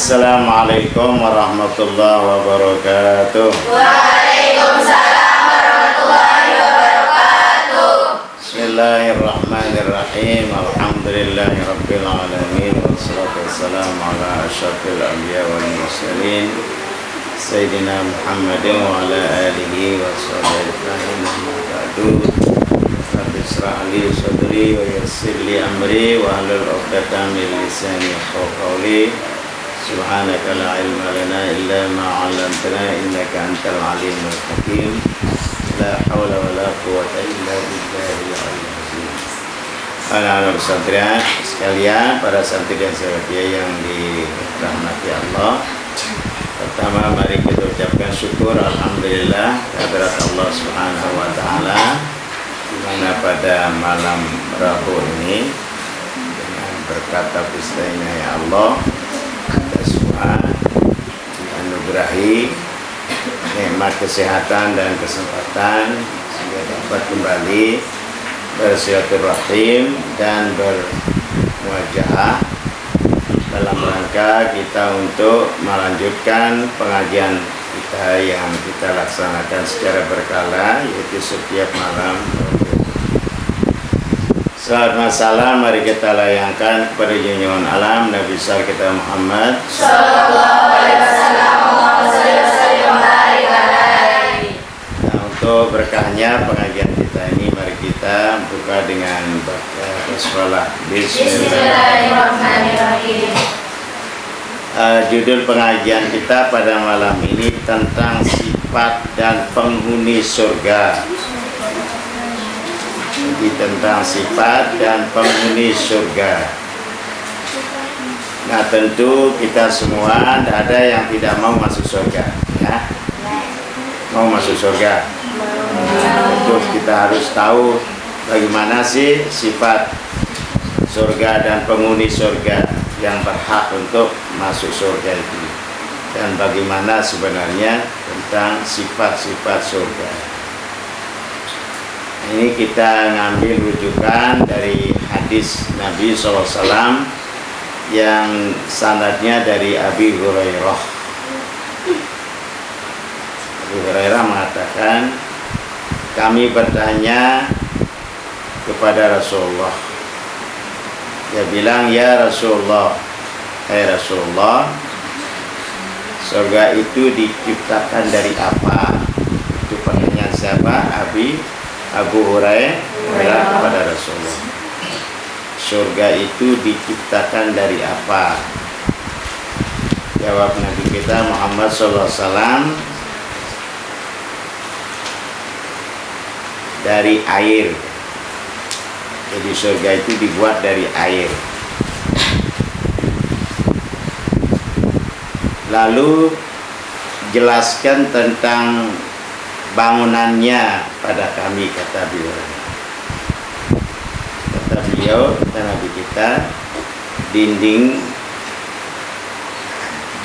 Assalamualaikum warahmatullahi wabarakatuh. Waalaikumsalam warahmatullahi wabarakatuh. Bismillahirrahmanirrahim. Alhamdulillahirabbil alamin wassalatu wassalamu ala asyrafil anbiya wal mursalin Sayyidina Muhammadin wa ala alihi wa sahbihi wa ba'du. Rabbi ishrah li sadri wa yassir li amri wa hlul 'uqdatam min lisani yafqahu qawli. Subhanaka la ilma lana illa ma 'allamtana innaka antal alimul hakim. La haula wa la quwwata illa billahil aliyyil azim. Anak-anak pesantren sekalian, para santri dan sahabat yang dirahmati Allah. Pertama, mari kita ucapkan syukur alhamdulillah kehadirat Allah Subhanahu wa taala, di mana pada malam Rabu ini dengan berkat taufiq ya Allah kita semua dianugerahi nikmat kesehatan dan kesempatan sehingga dapat kembali bersilaturahim dan bermuajahah dalam rangka kita untuk melanjutkan pengajian kita yang kita laksanakan secara berkala, yaitu setiap malam. Selamat malam, mari kita layangkan kepada junjungan alam Nabi besar kita Muhammad Sallallahu alaihi wasallam. Nah, untuk berkahnya pengajian kita ini, mari kita buka dengan basmalah. Bismillahirrahmanirrahim. Judul pengajian kita pada malam ini tentang sifat dan penghuni surga. Jadi tentang sifat dan penghuni surga. Nah, tentu kita semua tidak ada yang tidak mau masuk surga, ya. Mau masuk surga. Tentu kita harus tahu bagaimana sih sifat surga dan penghuni surga yang berhak untuk masuk surga itu, dan bagaimana sebenarnya tentang sifat-sifat surga. Ini kita ngambil rujukan dari hadis Nabi SAW yang sanadnya dari Abi Hurairah. Abu Hurairah mengatakan, kami bertanya kepada Rasulullah. Dia bilang, ya Rasulullah, hai Rasulullah, surga itu diciptakan dari apa? Itu pertanyaan siapa? Abu Hurairah kepada Rasulullah. Surga itu diciptakan dari apa? Jawab Nabi kita Muhammad SAW, dari air. Jadi surga itu dibuat dari air. Lalu jelaskan tentang bangunannya pada kami, kata beliau. Kata beliau, kata Nabi kita, dinding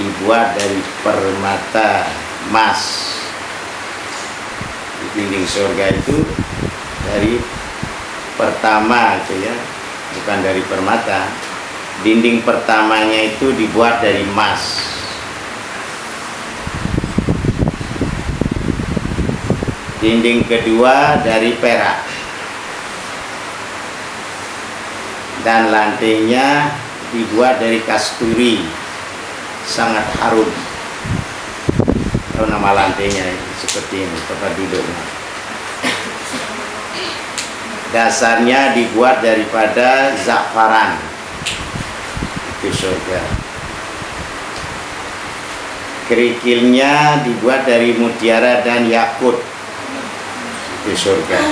dibuat dari permata emas. Dinding surga itu dari pertama itu, ya, bukan dari permata. Dinding pertamanya itu dibuat dari emas. Dinding kedua dari perak, dan lantainya dibuat dari kasturi, sangat harum. Tahu nama lantainya seperti ini, tempat duduknya. Dasarnya dibuat daripada za'faran, itu surga. Kerikilnya dibuat dari mutiara dan yakut, itu surga.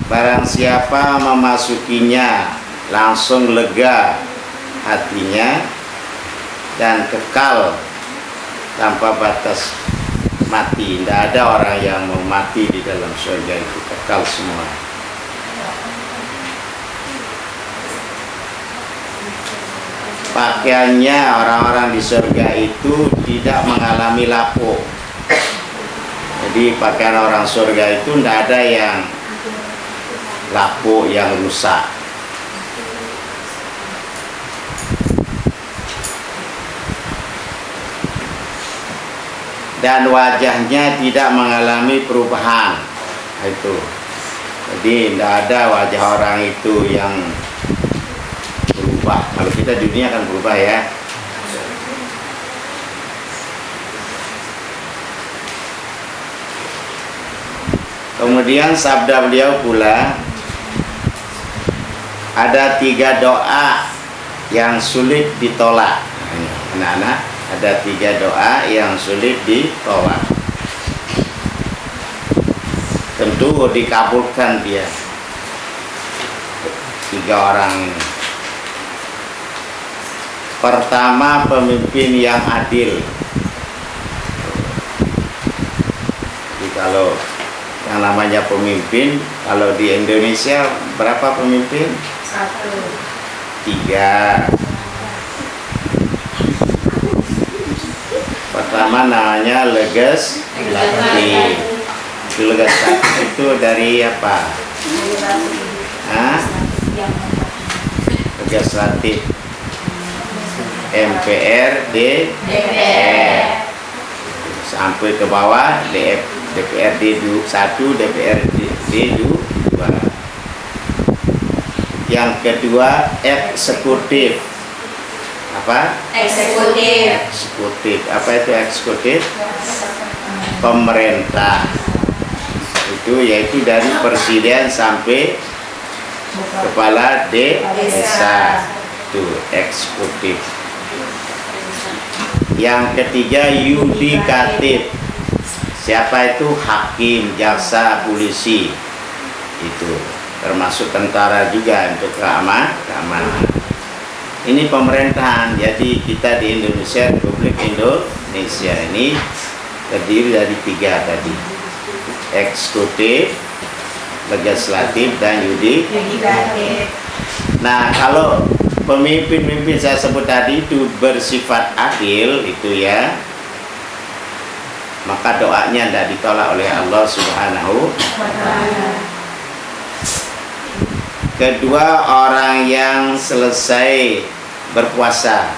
Barang siapa memasukinya langsung lega hatinya dan kekal tanpa batas mati. Tidak ada orang yang mau mati di dalam surga itu, kekal semua. Pakaiannya orang-orang di surga itu tidak mengalami lapuk. Jadi pakaian orang surga itu tidak ada yang lapuk, yang rusak. dan wajahnya tidak mengalami perubahan. Itu. Jadi tidak ada wajah orang itu yang berubah. Kalau kita di dunia kan berubah ya. Kemudian sabda beliau pula, ada 3 doa yang sulit ditolak. Anak-anak, ada 3 doa yang sulit ditolak. Tentu dikabulkan dia. 3 orang. Pertama, pemimpin yang adil. Jadi kalau yang namanya pemimpin, kalau di Indonesia berapa pemimpin? 3. Pertama namanya legislatif. Legislatif itu dari apa? Legislatif, MPR, DPR, sampai ke bawah DPRD 1, DPRD 2. Yang kedua eksekutif. Apa? Eksekutif. Apa itu eksekutif? Pemerintah. Itu yaitu dari presiden sampai kepala desa. Itu eksekutif. Yang ketiga yudikatif. Siapa itu? Hakim, jaksa, polisi. Itu termasuk tentara juga untuk keamanan. Ini pemerintahan. Jadi kita di Indonesia, Republik Indonesia ini terdiri dari 3 tadi. Eksekutif, legislatif, dan yudikatif. Nah, kalau pemimpin-pemimpin saya sebut tadi itu bersifat adil itu ya, maka doanya tidak ditolak oleh Allah Subhanahu wa Ta'ala. Kedua, orang yang selesai berpuasa.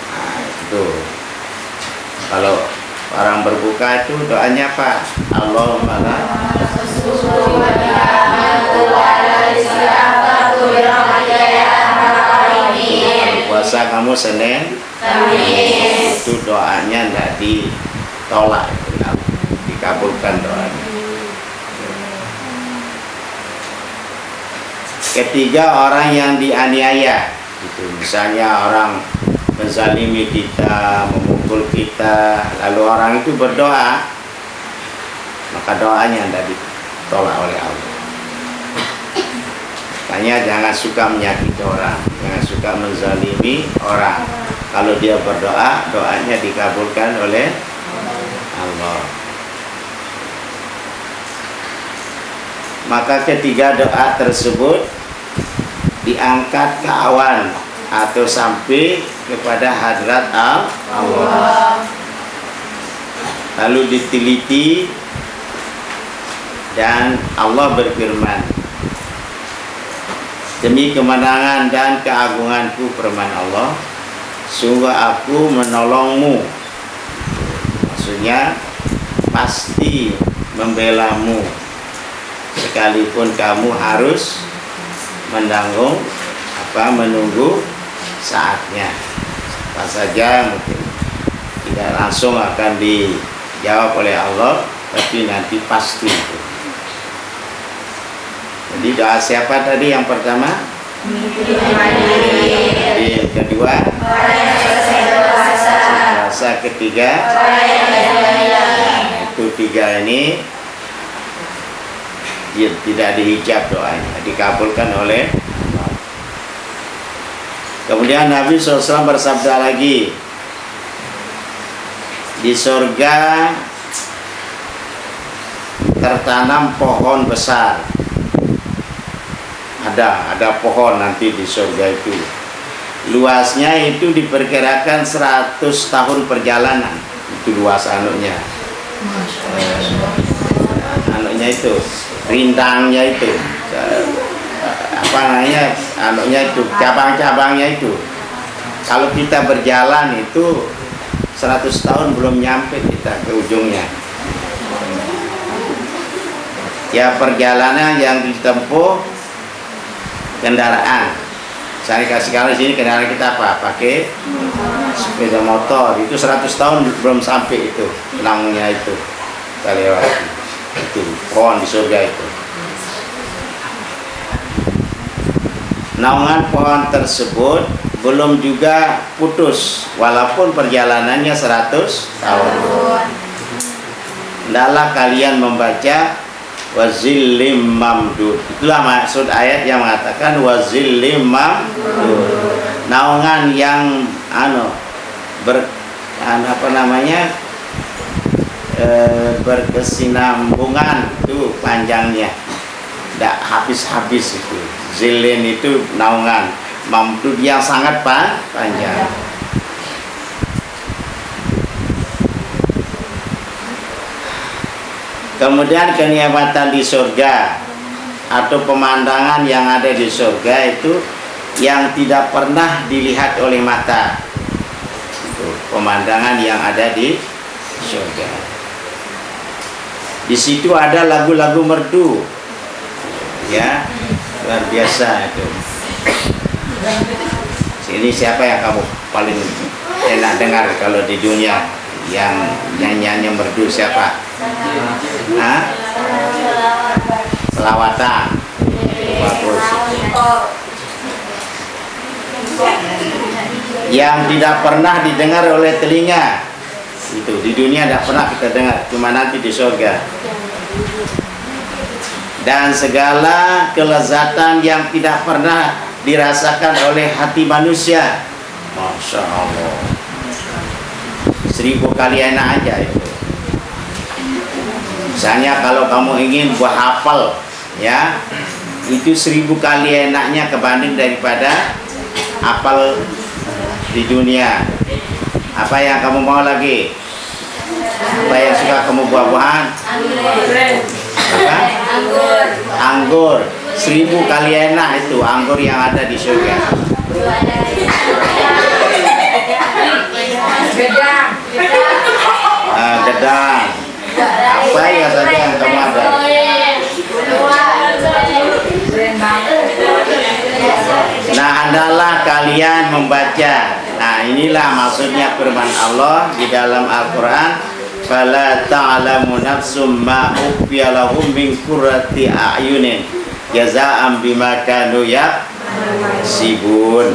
Nah, itu kalau orang berbuka itu doanya apa? Allahumma puasa kamu Senin, itu doanya tidak ditolak, dikabulkan doanya. Ketiga, orang yang dianiaya. Itu misalnya orang menzalimi kita, memukul kita, lalu orang itu berdoa, maka doanya tidak ditolak oleh Allah. Makanya jangan suka menyakiti orang, jangan suka menzalimi orang. Kalau dia berdoa, doanya dikabulkan oleh Allah. Maka ketiga doa tersebut diangkat ke awan atau sampai kepada hadrat Allah. Lalu diteliti dan Allah berfirman, demi kemenangan dan keagunganku, firman Allah, sungguh aku menolongmu. Maksudnya pasti membelamu, sekalipun kamu harus menunggu saatnya. Apa saja mungkin tidak langsung akan dijawab oleh Allah, tapi nanti pasti. Jadi doa siapa tadi yang pertama? Yang kedua? Puasa. Ketiga? Itu 3 ini tidak dihijab doanya, dikabulkan oleh Allah. Kemudian Nabi SAW bersabda lagi, di surga tertanam pohon besar. Ada pohon nanti di surga itu. Luasnya itu diperkirakan 100 tahun perjalanan. Itu luas anuknya. Anuknya itu, rindangnya itu, apa namanya, anuknya itu, cabang-cabangnya itu. Kalau kita berjalan itu 100 tahun belum nyampe kita ke ujungnya. Ya, perjalanan yang ditempuh kendaraan. Saya kasih kalau sini kendaraan kita apa? Pakai sepeda motor. Itu 100 tahun belum sampai itu naungnya itu kita lewati. Itu pohon di surga itu. Naungan pohon tersebut belum juga putus walaupun perjalanannya 100 tahun. Hendaklah kalian membaca wazillim mamdud. Itulah maksud ayat yang mengatakan wazillim mamdud. Naungan yang berkesinambungan itu panjangnya. Tidak habis-habis itu. Zilin itu naungan, mamdud yang sangat panjang. Kemudian kenikmatan di surga atau pemandangan yang ada di surga itu yang tidak pernah dilihat oleh mata. Itu pemandangan yang ada di surga. Di situ ada lagu-lagu merdu. Ya, luar biasa itu. Ini siapa yang kamu paling enak dengar kalau di dunia yang nyanyiannya merdu siapa? Hah? Selawatan. Bagus. Yang tidak pernah didengar oleh telinga. Itu di dunia tidak pernah kita dengar, cuma nanti di surga. Dan segala kelezatan yang tidak pernah dirasakan oleh hati manusia. Masya Allah, 1000 kali enak aja itu. Misalnya kalau kamu ingin buat hafal, ya, itu 1000 kali enaknya kebanding daripada hafal di dunia. Apa yang kamu mau lagi? Apa yang suka kamu buah-buahan? Apa? Anggur. 1000 kali enak itu anggur yang ada di surga. Gedang. Apa ya saja yang kamu ada? Nah, hendaklah kalian membaca. Nah, inilah maksudnya firman Allah di dalam Al-Quran. Fala ta'lamu nafsum ma ukhfiya lahum min qurrati a'yunin jazaa'an bima kanu yaksibun.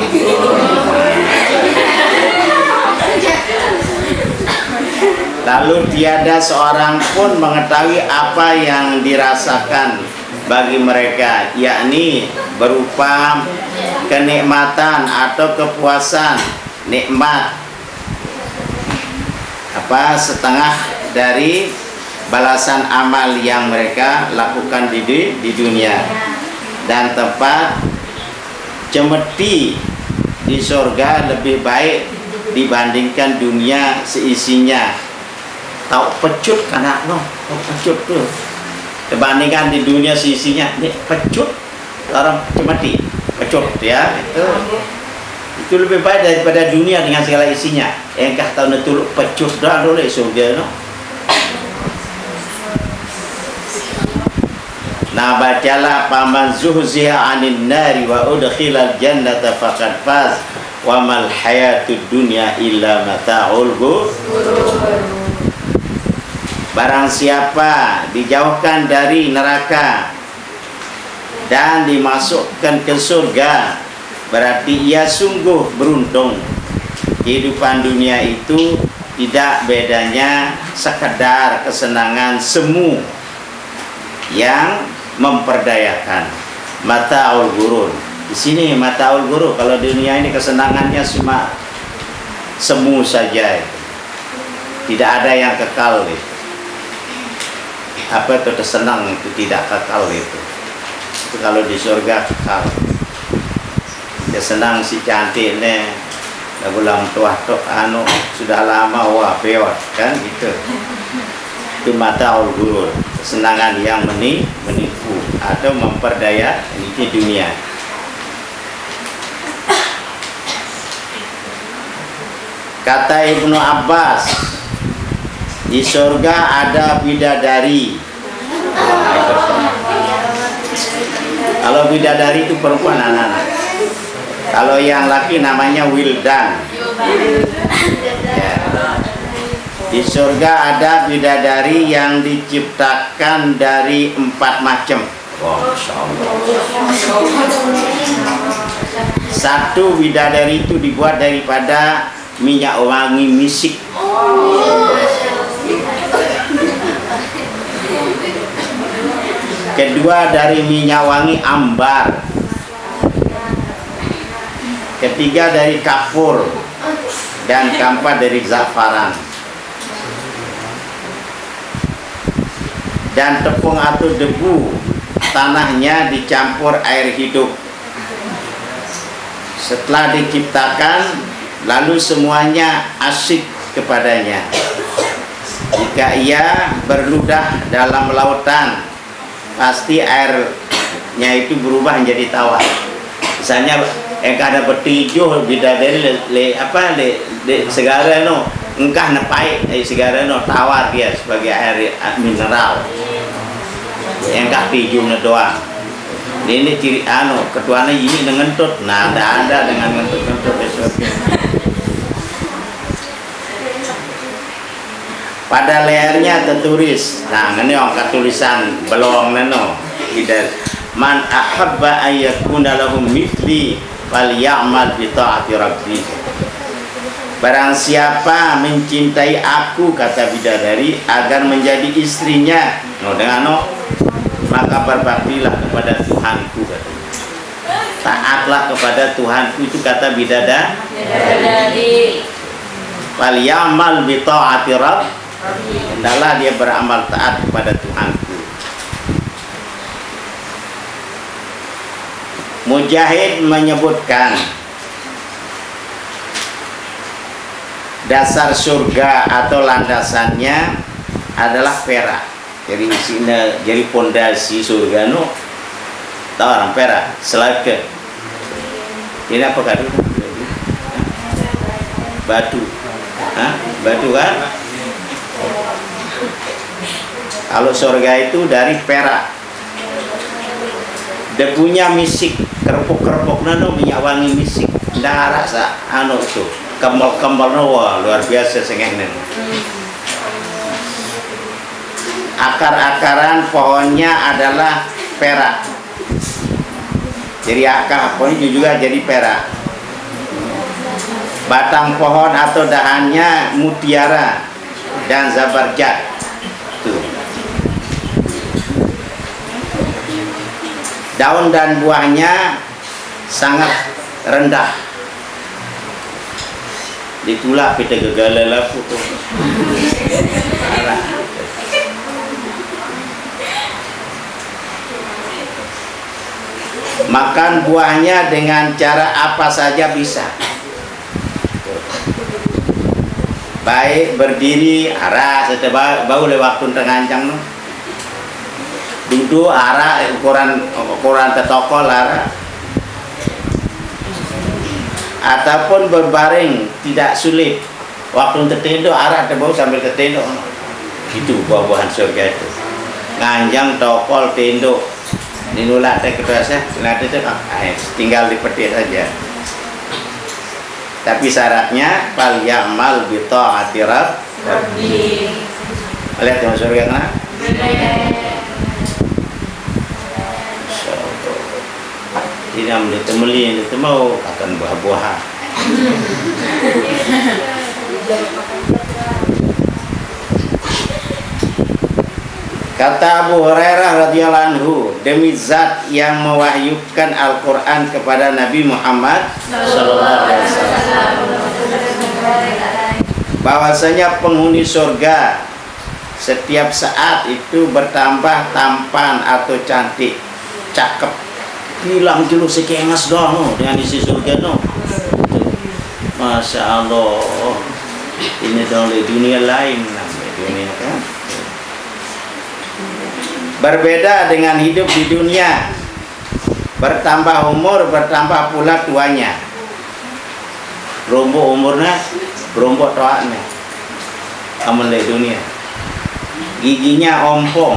Lalu tiada seorang pun mengetahui apa yang dirasakan bagi mereka, yakni berupa kenikmatan atau kepuasan, nikmat, setengah dari balasan amal yang mereka lakukan di dunia. Dan tempat cemeti di surga lebih baik dibandingkan dunia seisinya. Tahu pecut kan tahu pecut tuh, dibandingkan di dunia seisinya. Ini pecut orang cemeti pecut ya, itu lebih baik daripada dunia dengan segala isinya. Engkau tahu netul pecut dah dulu surga no. Nah, bacalah paman zuhziha 'anil nari wa udkhilal jannata faqad faz wa mal hayatud dunya illa mata'ul ghurur. Barang siapa dijauhkan dari neraka dan dimasukkan ke surga, berarti ia sungguh beruntung. Kehidupan dunia itu tidak bedanya sekedar kesenangan semu yang memperdayakan. Mata'ul ghurur. Di sini mata'ul ghurur. Kalau dunia ini kesenangannya cuma semu saja. Tidak ada yang kekal itu. Apa itu tersenang itu tidak kekal itu. Itu kalau di surga kekal. Dia senang si cantik nih, lagu lang tua tok sudah lama wah peot kan gitu. Itu mata'ul ghurur, kesenangan yang menipu atau memperdaya ini dunia. Kata Ibnu Abbas, di surga ada bidadari. Kalau bidadari itu perempuan, anak-anak. Kalau yang laki namanya wildan. Ya. Di surga ada bidadari yang diciptakan dari 4 macam. Oh, Masya Allah. Satu bidadari itu dibuat daripada minyak wangi misik. Kedua dari minyak wangi ambar. Ketiga dari kafur. Dan keempat dari zafaran. Dan tepung atau debu tanahnya dicampur air hidup. Setelah diciptakan, lalu semuanya asyik kepadanya. Jika ia berludah dalam lautan, pasti airnya itu berubah menjadi tawar. Misalnya ada petijo bidadari le segala no engkah nepai segala no tawar dia sebagai air mineral. Engkah tijo na doang. Ini ciri ketuanya ini dengan ngentut. Nah, ada dengan ngentut besok. Pada lehernya tertulis. Nah, ini angkat tulisan belong neno. Man ahabba ayyakuna lahum mithli falyamal bi ta'ati rabbi. Barang siapa mencintai aku, kata bidadari, agar menjadi istrinya, maka berbaktilah kepada Tuhanku, katanya. Taatlah kepada Tuhanku, itu kata bidadari. Falyamal bi ta'ati rabbi. Hendaklah dia beramal taat kepada Tuhanku. Mujahid menyebutkan dasar surga atau landasannya adalah perak. Jadi isinya, jadi pondasi surga no. Tahu orang perak, selaka. Ini apa kadu? Batu. Hah? Batu kan? Kalau surga itu dari perak. Debunya misik, kerupuk-kerupuk nano minyak wangi misik. Ndak rasa tuh. Kembal-kembal wah luar biasa sengenen. Akar-akaran pohonnya adalah perak. Jadi akar pohonnya juga jadi perak. Batang pohon atau dahannya mutiara dan zabarjad. Tuh. Daun dan buahnya sangat rendah. Ditulak pita gegala putu. Makan buahnya dengan cara apa saja bisa. Baik berdiri, arah bau le waktu tengancang no. Duduk arah ukuran tetokol arah. Ataupun berbaring tidak sulit. Waktu tertendok arah terbau sambil tertendok. Itu buah-buahan surga itu. Nganjang tokol tendok. Ninulat kerasa, tinggal dipetik saja. Tapi syaratnya fal ya'mal bi ta'ati rabbi. Lihat yang surga kena? Ini yang ditemeli, itu mau akan buah-buahan. Kata Abu Hurairah radhiyallahu anhu, demi zat yang mewahyukan Al-Quran kepada Nabi Muhammad sallallahu alaihi wasallam, bahwasanya penghuni surga setiap saat itu bertambah tampan atau cantik, cakep. Hilang dulu sekengas doang dengan isi surga no. Masya Allah, ini dong di dunia lain, dunia kan. Berbeda dengan hidup di dunia. Bertambah umur, bertambah pula tuanya. Rumbuh umurnya berompok toak nih amal di dunia, giginya ompong,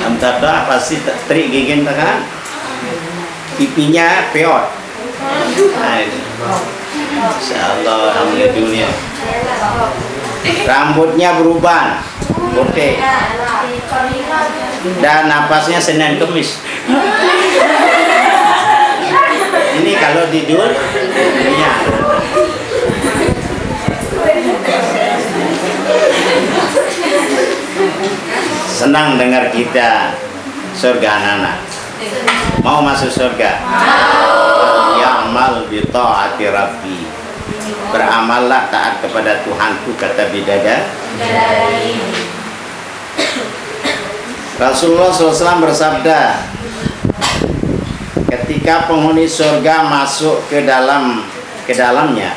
amtata pasti trik gigi tangan, pipinya peot. Nah, itu. Insyaallah amal di dunia. Rambutnya berubah putih dan napasnya Senin Kemis. Ini kalau tidur ya. Senang dengar kita surga anak-anak. Mau masuk surga? Mau. Ya'mal bi ta'ati rabbi. Beramallah taat kepada Tuhanku, kata bidadari. Rasulullah SAW bersabda, ketika penghuni surga masuk ke dalamnya,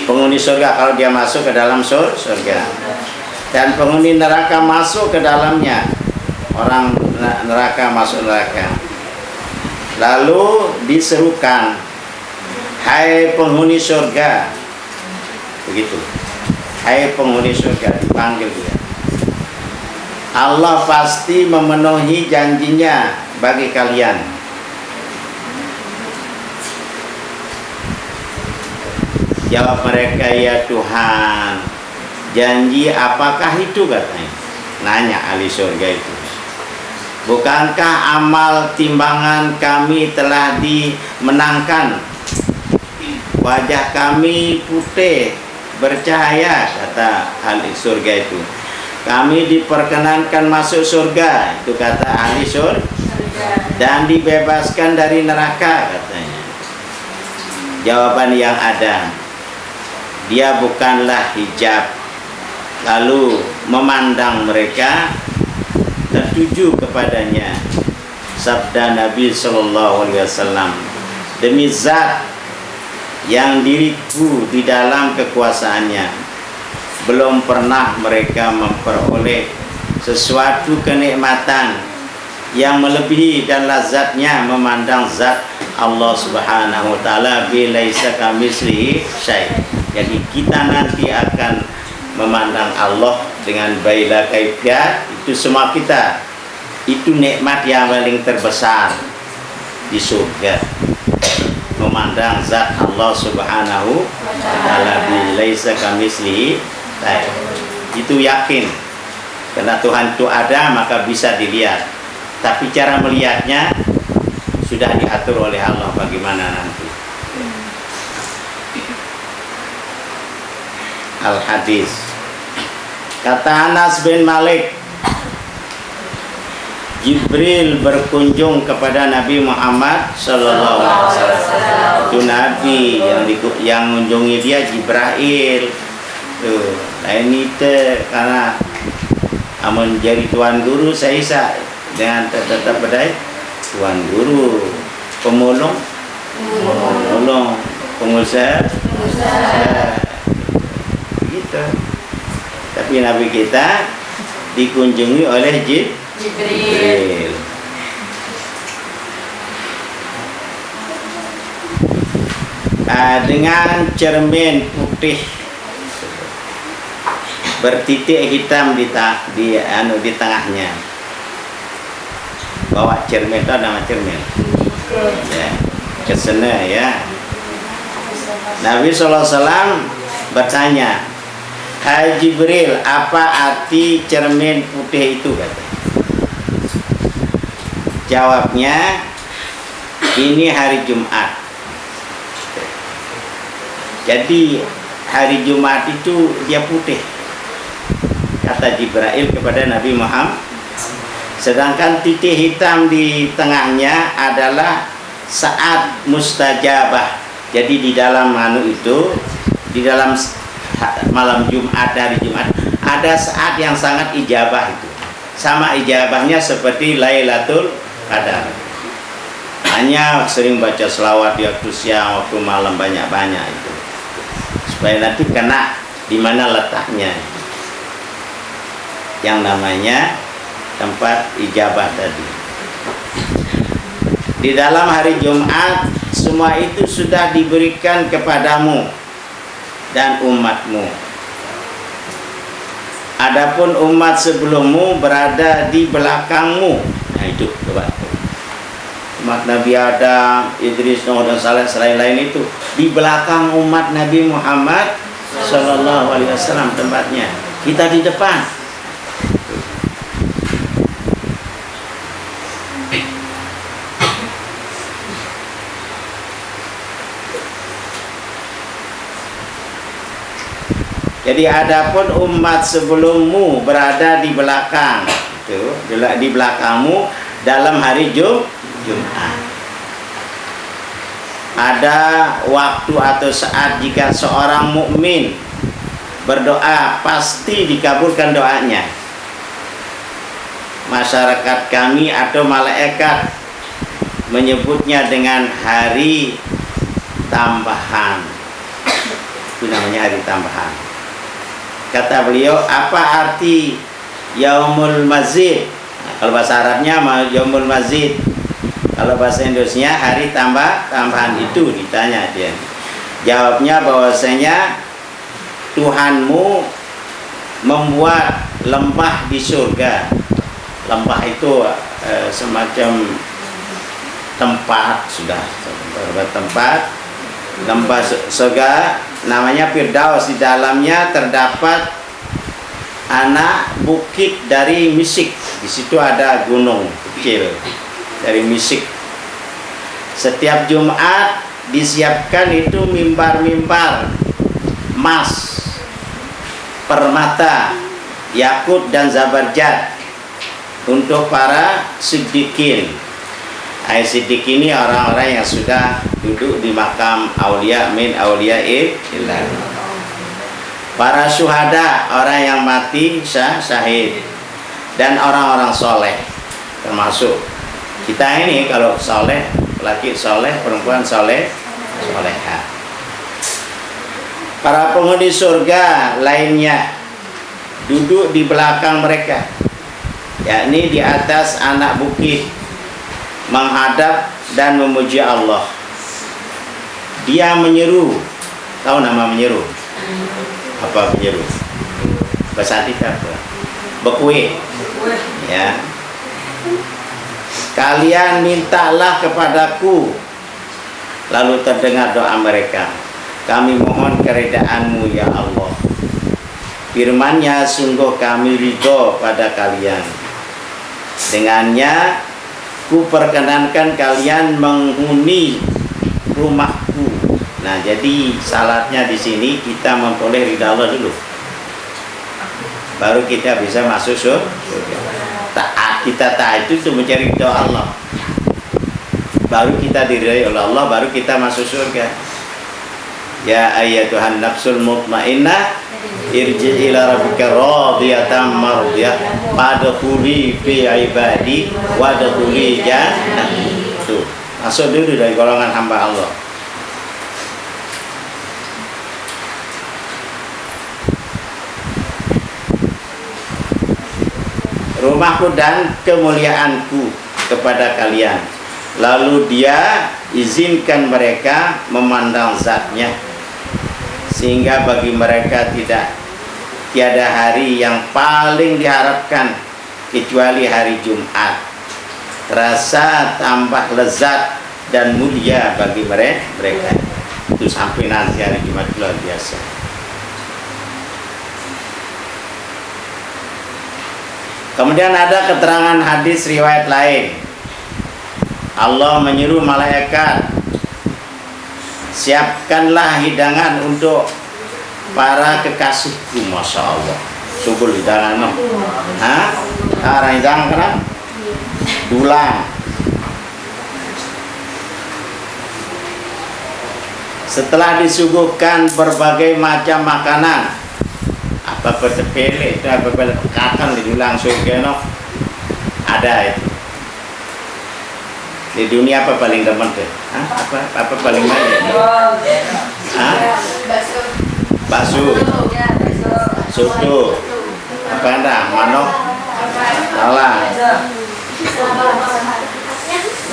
penghuni surga kalau dia masuk ke dalam surga, dan penghuni neraka masuk ke dalamnya, orang neraka masuk neraka, lalu diserukan, hai penghuni surga, begitu, hai penghuni surga, dipanggil dia. Allah pasti memenuhi janjinya bagi kalian. Jawab mereka, ya Tuhan, janji apakah itu, katanya. Nanya ahli surga itu. Bukankah amal timbangan kami telah dimenangkan? Wajah kami putih bercahaya, kata ahli surga itu. Kami diperkenankan masuk surga, itu kata ahli surga, dan dibebaskan dari neraka, katanya. Jawaban yang ada, dia bukanlah hijab. Lalu memandang mereka, tertuju kepadanya sabda Nabi SAW, demi zat yang diriku di dalam kekuasaannya, belum pernah mereka memperoleh sesuatu kenikmatan yang melebihi dan lazatnya memandang zat Allah Subhanahu wa taala, bilaisa kamitslihi syai'. Jadi kita nanti akan memandang Allah dengan baila kaifiyat, itu semua kita. Itu nikmat yang paling terbesar di surga. Memandang zat Allah Subhanahu wa taala, bilaisa kamitslihi syai'. Itu yakin. Karena Tuhan itu ada, maka bisa dilihat. Tapi cara melihatnya sudah diatur oleh Allah bagaimana nanti. Al-Hadis. Kata Anas bin Malik, Jibril berkunjung kepada Nabi Muhammad sallallahu alaihi wasallam. Itu Nabi yang mengunjungi dia Jibril. Tuh, ini karena amun jadi tuan guru saya dengan tetap berdaya tuan guru, pemulung, pengusaha, gitu. Tapi Nabi kita dikunjungi oleh Jibril. Dengan cermin putih bertitik hitam di tengahnya. Bawa cermin, itu nama cermin. Ya, kesana ya. Nabi SAW bertanya, hai Jibril, apa arti cermin putih itu, kata. Jawabnya, ini hari Jumat. Jadi hari Jumat itu dia putih, kata Jibril kepada Nabi Muhammad. Sedangkan titik hitam di tengahnya adalah saat mustajabah. Jadi di dalam di dalam malam Jumat, hari Jumat, ada saat yang sangat ijabah itu. Sama ijabahnya seperti Lailatul Qadar. Hanya sering baca selawat di waktu siang, waktu malam banyak-banyak itu. Supaya nanti kena di mana letaknya. Yang namanya tempat ijabah tadi. Di dalam hari Jumat semua itu sudah diberikan kepadamu dan umatmu. Adapun umat sebelummu berada di belakangmu. Nah itu coba. Umat Nabi Adam, Idris, Nuh dan Saleh selain lain itu di belakang umat Nabi Muhammad Sallallahu Alaihi Wasallam tempatnya. Kita di depan. Jadi adapun umat sebelummu berada di belakang, itu di belakangmu dalam hari Jumat. Ada waktu atau saat jika seorang mukmin berdoa pasti dikabulkan doanya. Masyarakat kami atau malaikat menyebutnya dengan hari tambahan. Itu namanya hari tambahan. Kata beliau, apa arti Yaumul Mazid? Nah, kalau bahasa Arabnya Yaumul Mazid. Kalau bahasa Indonesia hari tambahan itu ditanya dia. Jawabnya bahwasanya Tuhanmu membuat lembah di surga. Lembah itu semacam tempat lembah surga namanya Firdaus. Di dalamnya terdapat anak bukit dari Misik. Di situ ada gunung kecil dari Misik. Setiap Jumat disiapkan itu mimbar-mimbar emas, permata, yakut dan zabarjad untuk para siddiqin. Siddiq ini orang-orang yang sudah duduk di makam aulia min auliaillah. Para syuhada, orang yang mati syahid, dan orang-orang soleh, termasuk kita ini. Kalau soleh, laki soleh, perempuan soleha. Para penghuni surga lainnya duduk di belakang mereka, yakni di atas anak bukit, menghadap dan memuji Allah. Dia menyeru. Tahu nama menyeru? Apa menyeru? Bahasa kita apa? Bekue. Ya. Kalian mintalah kepadaku. Lalu terdengar doa mereka. Kami mohon keredaanmu ya Allah. Firman-Nya, sungguh kami ridho pada kalian. Dengannya ku perkenankan kalian menghuni rumahku. Nah, jadi syaratnya di sini kita memperoleh ridha Allah dulu, baru kita bisa masuk surga. Taat itu mencari ridha Allah, baru kita diridhai oleh Allah, baru kita masuk surga. Ya ayyatuhan nafsul mutmainnah irji ila rabbika radiyatan mardiyah fadkhuli fi ibadi wadkhuli jannati. Tuh, masuk dulu dari golongan hamba Allah. Rumahku dan kemuliaanku kepada kalian. Lalu dia izinkan mereka memandang zatnya, sehingga bagi mereka tiada hari yang paling diharapkan kecuali hari Jumat. Terasa tambah lezat dan mulia bagi mereka. Itu sampai nanti hari Jumat luar biasa. Kemudian ada keterangan hadis riwayat lain. Allah menyuruh malaikat, siapkanlah hidangan untuk para kekasihku. Masya Allah, sungguh hidangan no. Orang hidangan kan? Dulang. Setelah disuguhkan berbagai macam makanan, apa bertepele itu, apa berkatan di dulang surga no, ada itu. Di dunia apa paling demen deh? Apa paling banyak? Bakso, soto, apa anda? Manok, salah.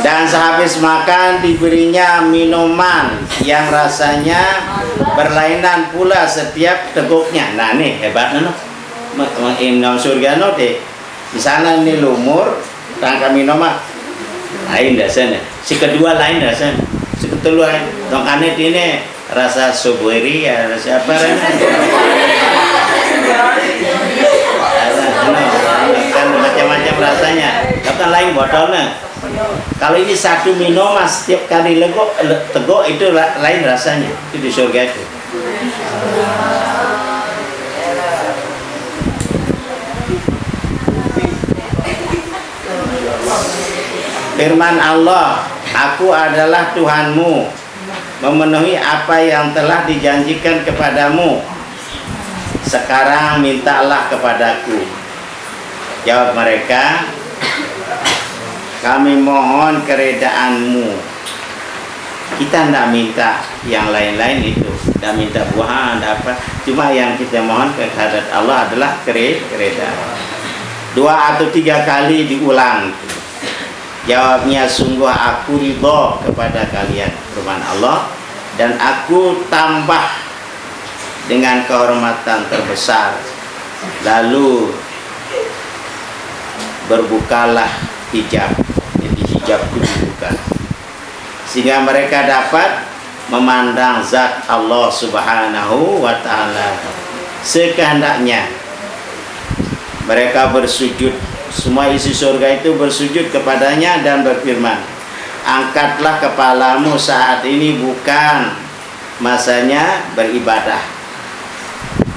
Dan sehabis makan diberinya minuman yang rasanya berlainan pula setiap teguknya. Nah nih hebatnya no. Ingam surga no deh. Di sana nih lumur tangka minuman lain dasarnya. Si kedua lain dasarnya. Si kedua lain. Tongkane ini rasa strawberry ya rasa apa kan macam-macam rasanya. Kan lain botolnya. Kalau ini satu minuman setiap kali teguk itu lain rasanya. Itu di surga itu. Firman Allah, aku adalah Tuhanmu, memenuhi apa yang telah dijanjikan kepadamu. Sekarang mintalah kepadaku. Jawab mereka, kami mohon keredaanmu. Kita tidak minta yang lain-lain itu, tidak minta buah, tidak apa. Cuma yang kita mohon kehadirat Allah adalah keredaan. 2 atau 3 kali diulang. Jawabnya, sungguh aku ridho kepada kalian, firman Allah, dan aku tambah dengan kehormatan terbesar. Lalu berbukalah hijab, jadi hijab itu dibuka sehingga mereka dapat memandang zat Allah Subhanahu wa ta'ala sekehendaknya. Mereka bersujud, semua isi surga itu bersujud kepadanya dan berfirman, angkatlah kepalamu, saat ini bukan masanya beribadah.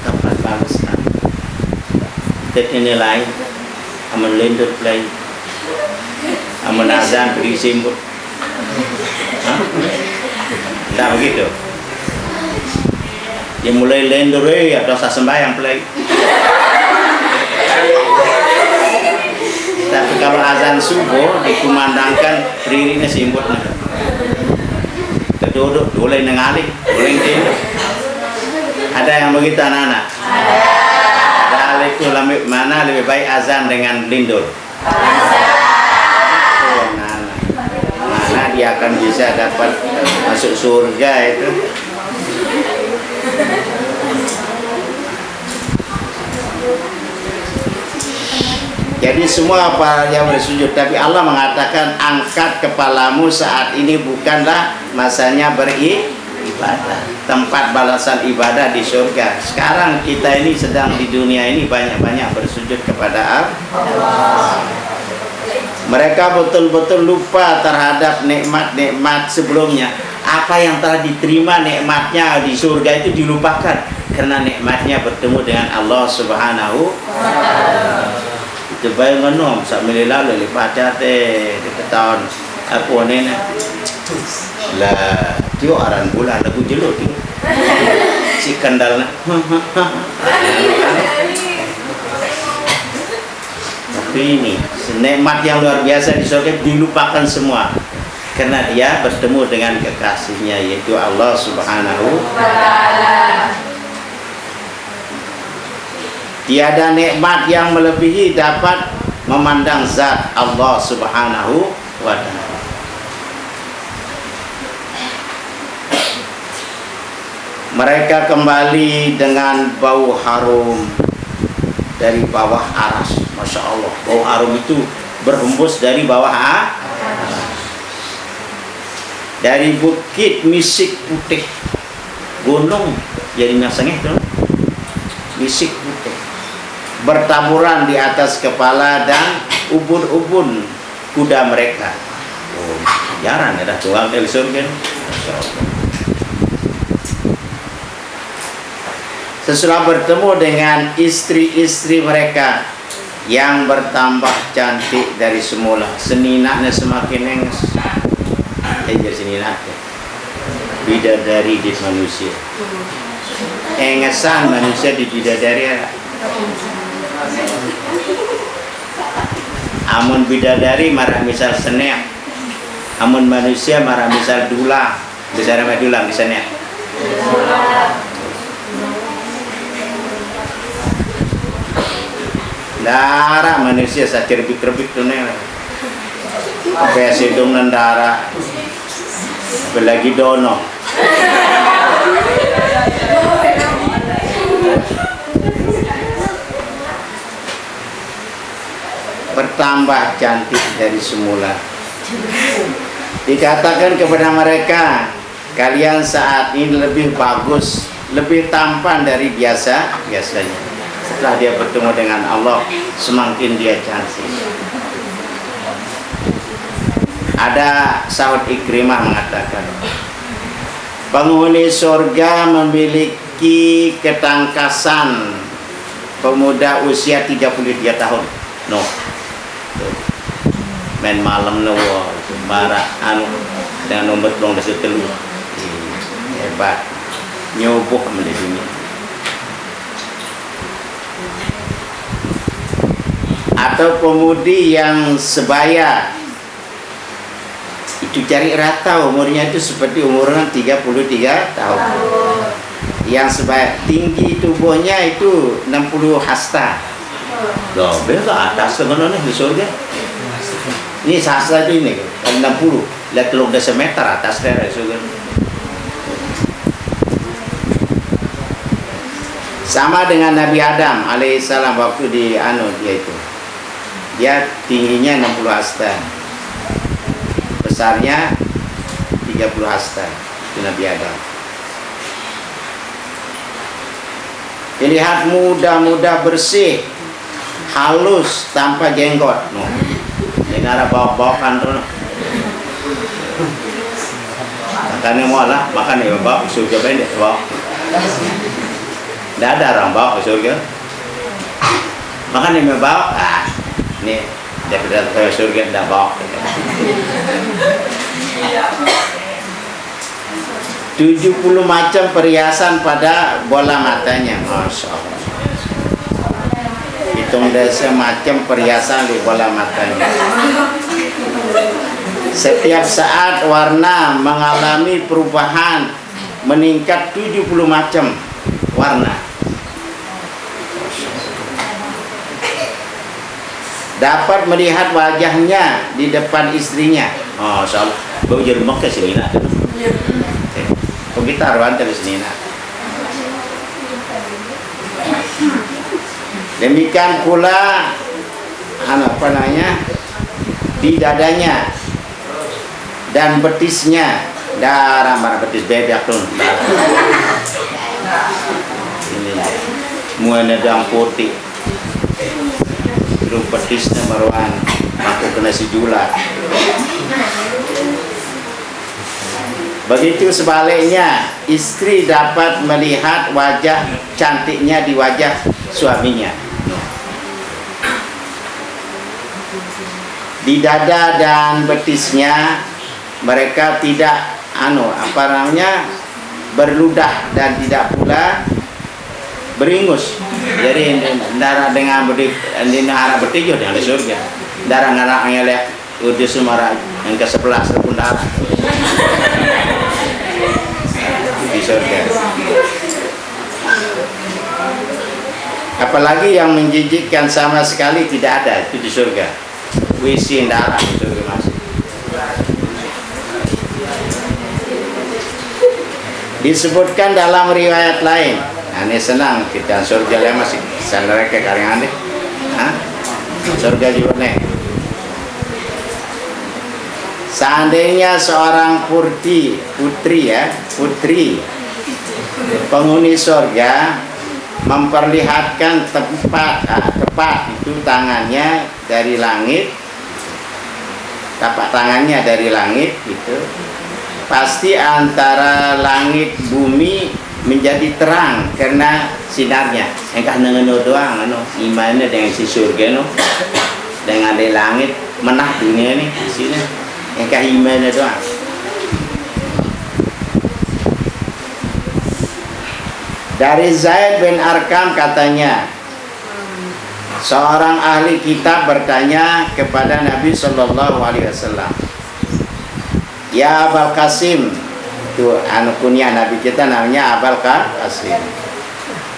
Tempat bagus ini lain aman lendur lain aman azan beri simbol. Tidak begitu. Dia mulai lendur atau sembahyang play. Tapi kalau azan subuh dikumandangkan dirinya simbol. Keduduk boleh nengali, boleh tidur. Ada yang begitu anak-anak? Ada itu mana lebih baik azan dengan lindur? Mana dia akan bisa dapat masuk surga itu? Jadi semua apa yang bersujud, tapi Allah mengatakan angkat kepalamu, saat ini bukanlah masanya beribadah. Tempat balasan ibadah di surga. Sekarang kita ini sedang di dunia ini banyak-banyak bersujud kepada Allah. Mereka betul-betul lupa terhadap nikmat-nikmat sebelumnya. Apa yang telah diterima nikmatnya di surga itu dilupakan karena nikmatnya bertemu dengan Allah Subhanahu wa ta'ala. Coba ngonom sak melila le pacar teh tahun apa ni lah tio aran bulan lagu jelo tu si kendalna tapi ini nikmat yang luar biasa di surga dilupakan semua karena dia bertemu dengan kekasihnya yaitu Allah Subhanahu wa ta'ala. Tiada nikmat yang melebihi dapat memandang zat Allah Subhanahu wa ta'ala. Mereka kembali dengan bau harum dari bawah aras. Masya Allah, bau harum itu berhembus dari bawah aras. Dari bukit misik putih, gunung jadi nasangeh tuh, misik putih bertaburan di atas kepala dan ubun-ubun kuda mereka. Oh, jarang ada tuang dari surga. Setelah bertemu dengan istri-istri mereka yang bertambah cantik dari semula, seninaknya semakin enges. Seninaknya bidadari di manusia. Engesan manusia di bidadari. Amun bidadari marah misal senek, amun manusia marah misal dulang, besar sama dulang di sana. Darah manusia saya kerbik-kerbik tuh nih. Sampai sidung nendara. Apalagi dono. Bertambah cantik dari semula. Dikatakan kepada mereka, kalian saat ini lebih bagus, lebih tampan dari biasanya. Setelah dia bertemu dengan Allah, semakin dia cantik. Ada sahut Ikrimah mengatakan, penghuni surga memiliki ketangkasan pemuda usia 33 tahun. No. Main malam no barak anu dan nomor belum dasar telu. Hebat. Nyoboh menjadi dunia. Atau pemudi yang sebaya itu cari rata umurnya itu seperti umurnya 33 tahun. Yang sebaya tinggi tubuhnya itu 60 hasta. Loh, beda atas sebenarnya di surga. Ini hasta itu ini 60, lihat 13 meter atas dari surga. Sama dengan Nabi Adam alaihissalam waktu di dia itu. Dia tingginya 60 hasta. Besarnya 30 hasta. Itu Nabi Adam. Dilihat muda-muda bersih, halus tanpa jenggot. No. Dengar bawa-bawa kantor. Makanya mau lah, makan ya bawa surga pendek bawa. Tidak ada orang bawa ke surga. Makan yang bawa, ini daripada ke surga tidak bawa. 70 macam perhiasan pada bola matanya, masya Allah. Hitung desa macam perhiasan di bola matanya. Setiap saat warna mengalami perubahan, meningkat 70 macam warna. Dapat melihat wajahnya di depan istrinya. Oh, soal bau jeruk ke sini nak. Kita arwan terus sini nak. Demikian pula apa namanya di dadanya dan betisnya, darah mana betis bebek tuh. Ini muanya dang putih. Terus betisnya baruan aku kena si jula. Begitu sebaliknya, istri dapat melihat wajah cantiknya di wajah suaminya. Di dada dan betisnya mereka tidak berludah dan tidak pula beringus. Jadi darah dengan darah bertujuh dengan surga. Darah ngarak ngelek udah semara yang ke-11 pun darah di surga. Apalagi yang menjijikkan sama sekali tidak ada itu di surga. WC darah di surga masih. Disebutkan dalam riwayat lain. Ini senang kita surga lah masih sandareke karengan deh. Surga juga nih. Seandainya seorang putri penghuni surga memperlihatkan tepat itu tangannya dari langit, tapak tangannya dari langit itu, pasti antara langit bumi menjadi terang karena sinarnya. Engkau nengono doang, imannya dengan si surga dengan di langit menah dunia nih di sini. Engkau imannya doang. Dari Zaid bin Arqam katanya, seorang ahli kitab bertanya kepada Nabi Shallallahu Alaihi Wasallam, ya Abul Qasim, itu kunyah Nabi kita namanya Abul Qasim,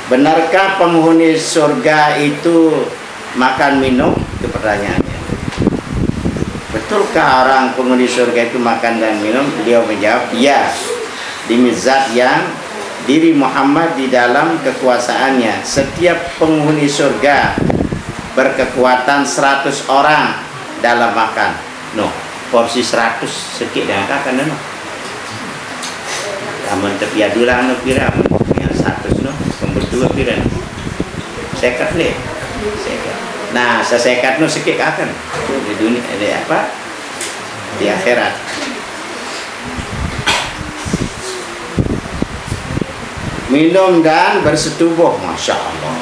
benarkah penghuni surga itu makan minum? Itu pertanyaannya. betulkah orang penghuni surga itu makan dan minum? Beliau menjawab, ya, demi zat yang diri Muhammad di dalam kekuasaannya, setiap penghuni surga berkekuatan 100 orang dalam makan. No, porsi 100 sedikit dengan kakak no. Kamu terpiadulah no pira, yang 100 no, berdua pira. Sekat le, sekat. Nah, sesekat no sedikit akan di dunia ada apa? Di akhirat. Minum dan bersetubuh, masya Allah.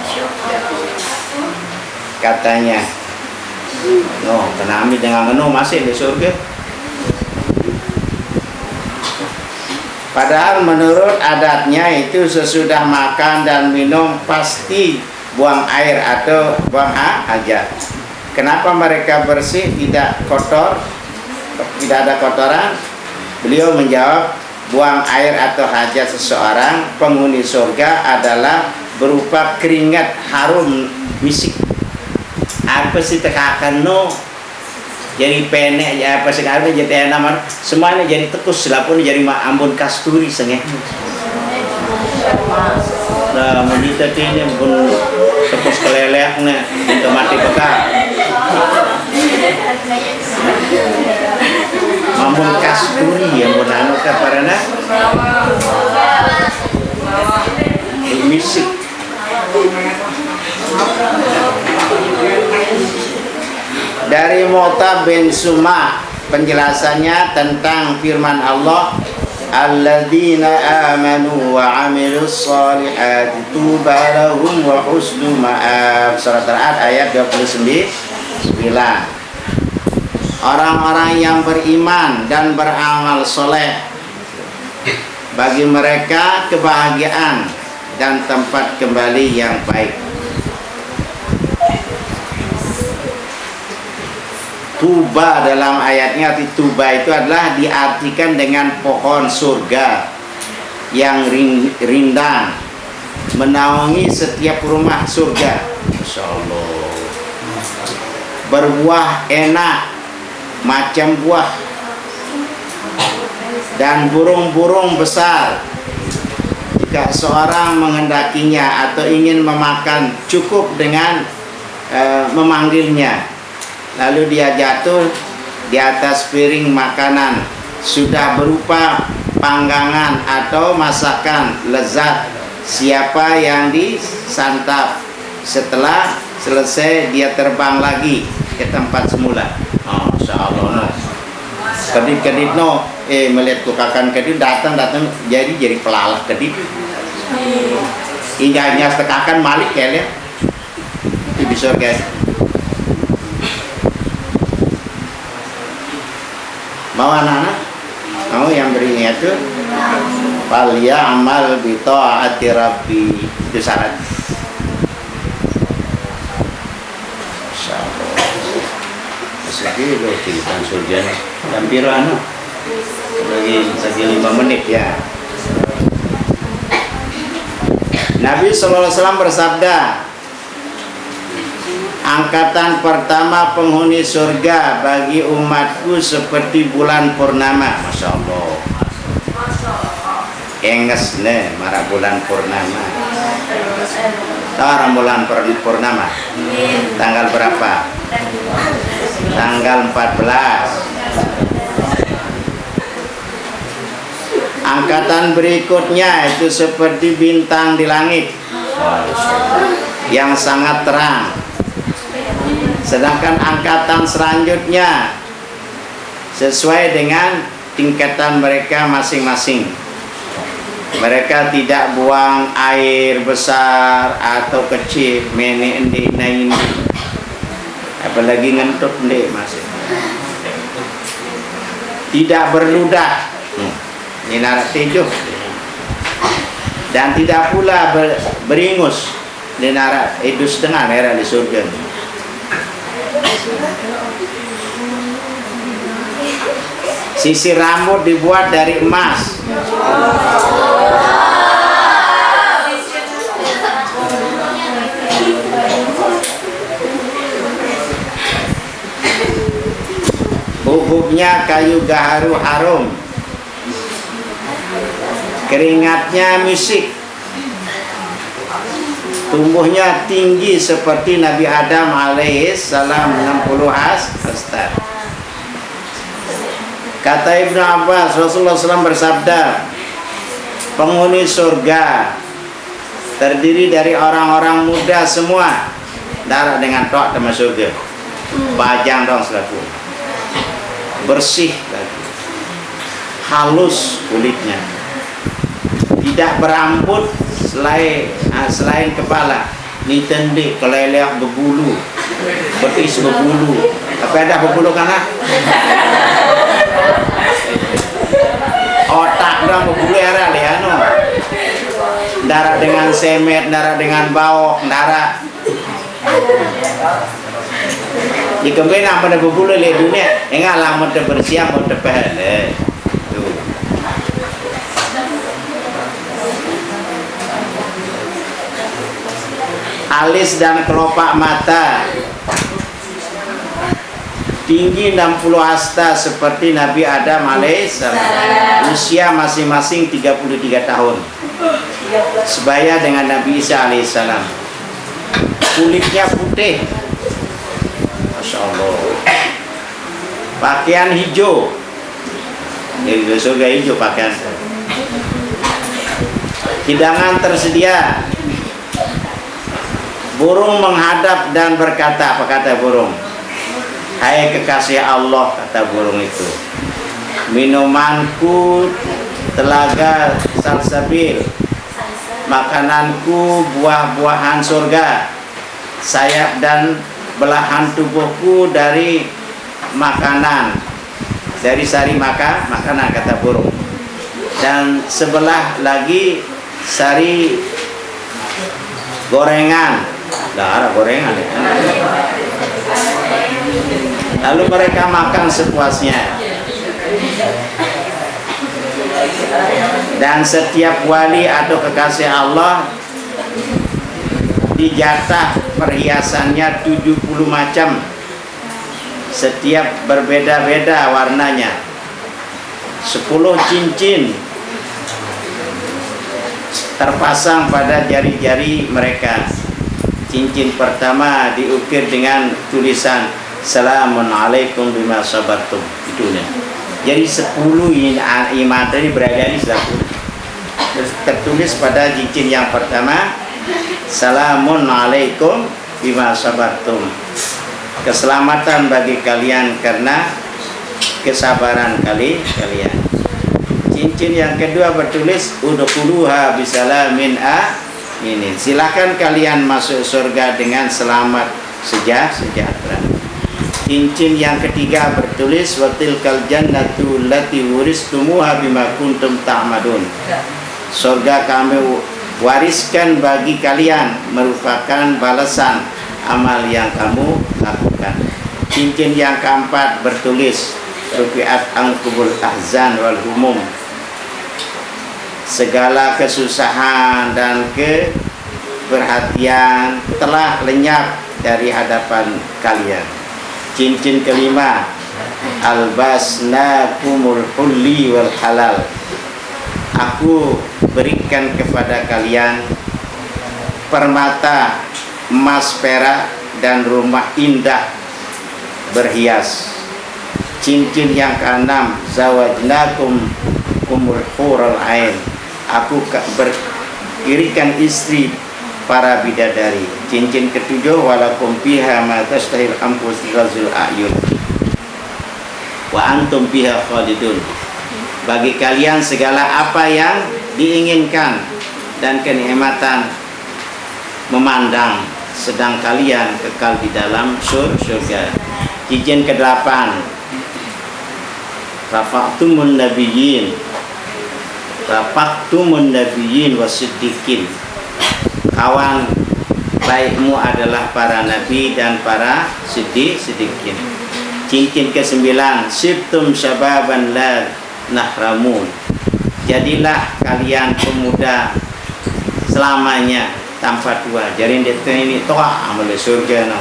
Katanya, no, kami dengan masih di surga. Padahal menurut adatnya itu sesudah makan dan minum pasti buang air atau buang hajat. Kenapa mereka bersih, tidak kotor, tidak ada kotoran? Beliau menjawab, buang air atau hajat seseorang penghuni surga adalah berupa keringat harum misik. Apa sih tekakan no? Jadi penek ya apa sekarang jadi enak, semuanya jadi tekus, selapun jadi ambon kasturi sengeh. Nah, menita ini pun tepus keleleknya, untuk mati bekal. Ambon kasturi yang bonano ka parana. Misik. Dari Mu'ta bin Suma, penjelasannya tentang firman Allah, alladzina amanu wa amilus solihati tuba lahum wa husnu ma'ab. Surat Al-Ad ayat 29. Orang-orang yang beriman dan beramal soleh, bagi mereka kebahagiaan dan tempat kembali yang baik. Tuba dalam ayatnya, arti tuba itu adalah diartikan dengan pohon surga yang rindang menaungi setiap rumah surga. Masya Allah. Berbuah enak macam buah, dan burung-burung besar. Jika seorang menghendakinya atau ingin memakan, cukup dengan memanggilnya, lalu dia jatuh di atas piring makanan, sudah berupa panggangan atau masakan lezat. Siapa yang disantap, setelah selesai dia terbang lagi ke tempat semula. Oh, Masya Allah. Kedip-kedip no, melihat tukakan kedip datang jadi pelalak kedip. Indahnya tekakan malik ya, itu bisa guys. Mau anak-anak? Mau yang berinya itu fal ya'mal bi ta'ati rabbi, itu syarat. Insyaallah. Sekali lo cerita surga hampir lagi 5 menit ya. Nabi SAW bersabda, angkatan pertama penghuni surga bagi umatku seperti bulan purnama. Masya Allah. Enges nih marah bulan purnama. Tahu orang bulan purnama? Tanggal berapa? Tanggal 14. Angkatan berikutnya itu seperti bintang di langit yang sangat terang. Sedangkan angkatan selanjutnya sesuai dengan tingkatan mereka masing-masing. Mereka tidak buang air besar atau kecil, mene endi nain, apalagi ngentut endi masih. Tidak berludah, ini narak tejuh, dan tidak pula beringus, ini narak idus dengan era di surga. Sisir rambut dibuat dari emas. duduknya kayu gaharu harum, keringatnya musik, tumbuhnya tinggi seperti Nabi Adam alaihissalam 60 hasta. Kata Ibnu Abbas, Rasulullah SAW bersabda, penghuni surga terdiri dari orang-orang muda semua, darah dengan tok sama surga, bajang dong selaku, bersih lagi, halus kulitnya, tidak berambut selain kepala, ni tendik kelelek berbulu, betis berbulu, tapi ada berbulu kan? Otak dong berbulu era liano, darah dengan semet, darah dengan bawok, darah. Jika benar pada berbulu le dunia, enggak lama terbersih, mau terpahal. Alis dan kelopak mata tinggi 60 hasta seperti Nabi Adam alaihissalam. Usia masing-masing 33 tahun, sebaya dengan Nabi Isa alaihissalam. Kulitnya putih, Masya Allah. Pakaian hijau, dari surga hijau pakaian. Hidangan tersedia. Burung menghadap dan berkata, apa kata burung? Hai kekasih Allah, kata burung itu, minumanku telaga salsabil, makananku buah-buahan surga, sayap dan belahan tubuhku dari makanan, dari sari makanan, kata burung, dan sebelah lagi sari gorengan. Darah gorengan. Lalu mereka makan sepuasnya. Dan setiap wali atau kekasih Allah dijatah perhiasannya 70 macam, setiap berbeda-beda warnanya. 10 cincin terpasang pada jari-jari mereka. Cincin pertama diukir dengan tulisan Salamun alaikum bima sabartum. Itunya. Jadi 10 iman tadi berada di satu. Tertulis pada cincin yang pertama, Salamun alaikum bima sabartum. Keselamatan bagi kalian karena kesabaran kalian. Cincin yang kedua bertulis udkhuluha bisalamin aminin. Silakan kalian masuk surga dengan selamat sejahtera. Cincin yang ketiga bertulis watilkal jannatu allati uristumuha bima kuntum ta'madun. Surga kami wariskan bagi kalian merupakan balasan amal yang kamu lakukan. Cincin yang keempat bertulis rufi'at ankumul ahzan wal humum. Segala kesusahan dan keperhatian telah lenyap dari hadapan kalian. Cincin kelima, albasnakumul hulli wal halal. Aku berikan kepada kalian permata, emas, perak, dan rumah indah berhias. Cincin yang keenam, zawajnakum kumul hurul ain. Aku berikan istri para bidadari. Cincin ketujuh, walakum fiha ma tashtahil anfus razul ayun wa antum fiha khalidun. Bagi kalian segala apa yang diinginkan dan kenikmatan memandang, sedang kalian kekal di dalam surga. Cincin ke-8, rafa'tumun nabiyyin wasiddiqin. Kawan baikmu adalah para nabi dan para siddiqin. Cincin ke-9, sibtum syababan la nahramun. Jadilah kalian pemuda selamanya tanpa tua. Jadi ini toa amal surga no.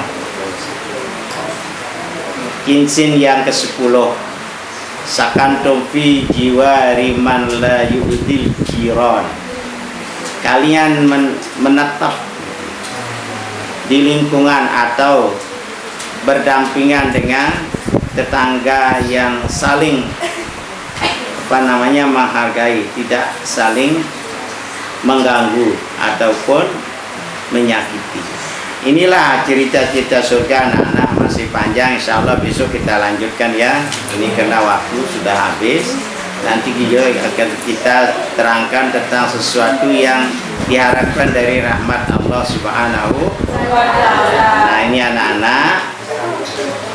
Cincin yang ke-10, sakantum fi jiwari man la yu'dil jiran. Kalian menetap di lingkungan atau berdampingan dengan tetangga yang saling menghargai, tidak saling mengganggu ataupun menyakiti. Inilah cerita-cerita surga anak-anak, masih panjang, insya Allah besok kita lanjutkan ya. Ini karena waktu sudah habis. Nanti juga akan kita terangkan tentang sesuatu yang diharapkan dari rahmat Allah Subhanahu wa Ta'ala. Nah, ini anak-anak,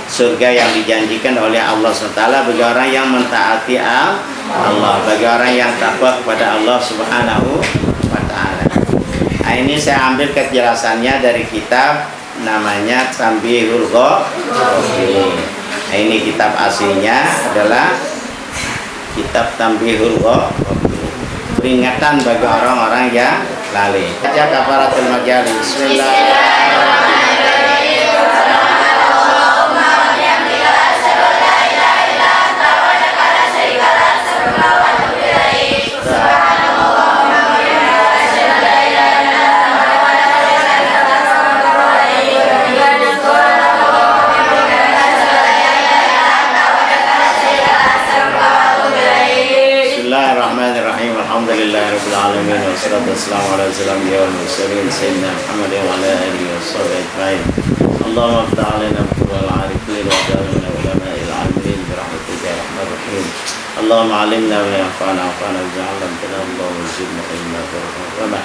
surga yang dijanjikan oleh Allah SWT bagi orang yang mentaati Allah, bagi orang yang takwa kepada Allah Subhanahu wa Ta'ala. Nah, ini saya ambil kejelasannya dari kitab namanya Tanbihul Ghafilin. Nah, ini kitab aslinya adalah kitab Tanbihul Ghafilin, peringatan bagi orang-orang yang lalai. Baca kafaratul majalis. Bismillahirrahmanirrahim. Alhamdulillahirrahmanirrahim. Wassalatu wassalamu ala asyrafil mursalin sayyidina Muhammadin wa ala alihi washabbihi ajma'in. Allahumma iftah 'alaina wal 'arifin wa ja'alna ulama'il 'amilin bi rahmatika ya arhamar rahimin. Allahumma 'allimna ma yanfa'una wanfa'na bima 'allamtana. Allahumma zidna ilma warhamna.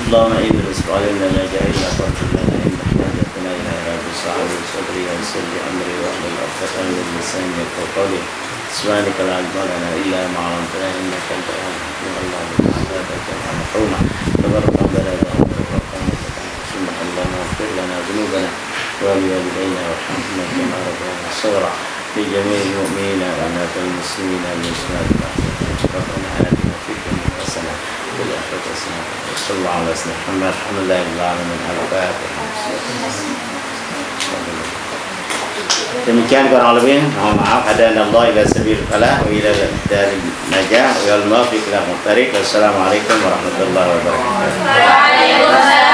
Allahumma inna nas'aluka la jahila fadlana inna hajatana ila rabbi sa'ali sadri wa sirri amri wa hlul 'uqdatan min lisani yafqahu qawli. Subhanaka la ilma lana illa ma 'allamtana innaka antal 'alimul hakim. محرومة تبارك ربنا سبحان الله واغفر لنا ذنوبنا ولوالدينا وارحمنا كما ربنا صغرا لجميع المؤمنين وأموات المسلمين والمسلمات ربنا آتنا في الدنيا حسنة وفي الآخرة حسنة وصلى الله على سيدنا محمد الحمد لله رب العالمين. الفاتحة. Demikian kurang lebih, mohon maaf. Hadanallahu ila sabil falah wa ila daril najah wal muwaffiq ila muqtariq. Wassalamualaikum warahmatullahi wabarakatuh.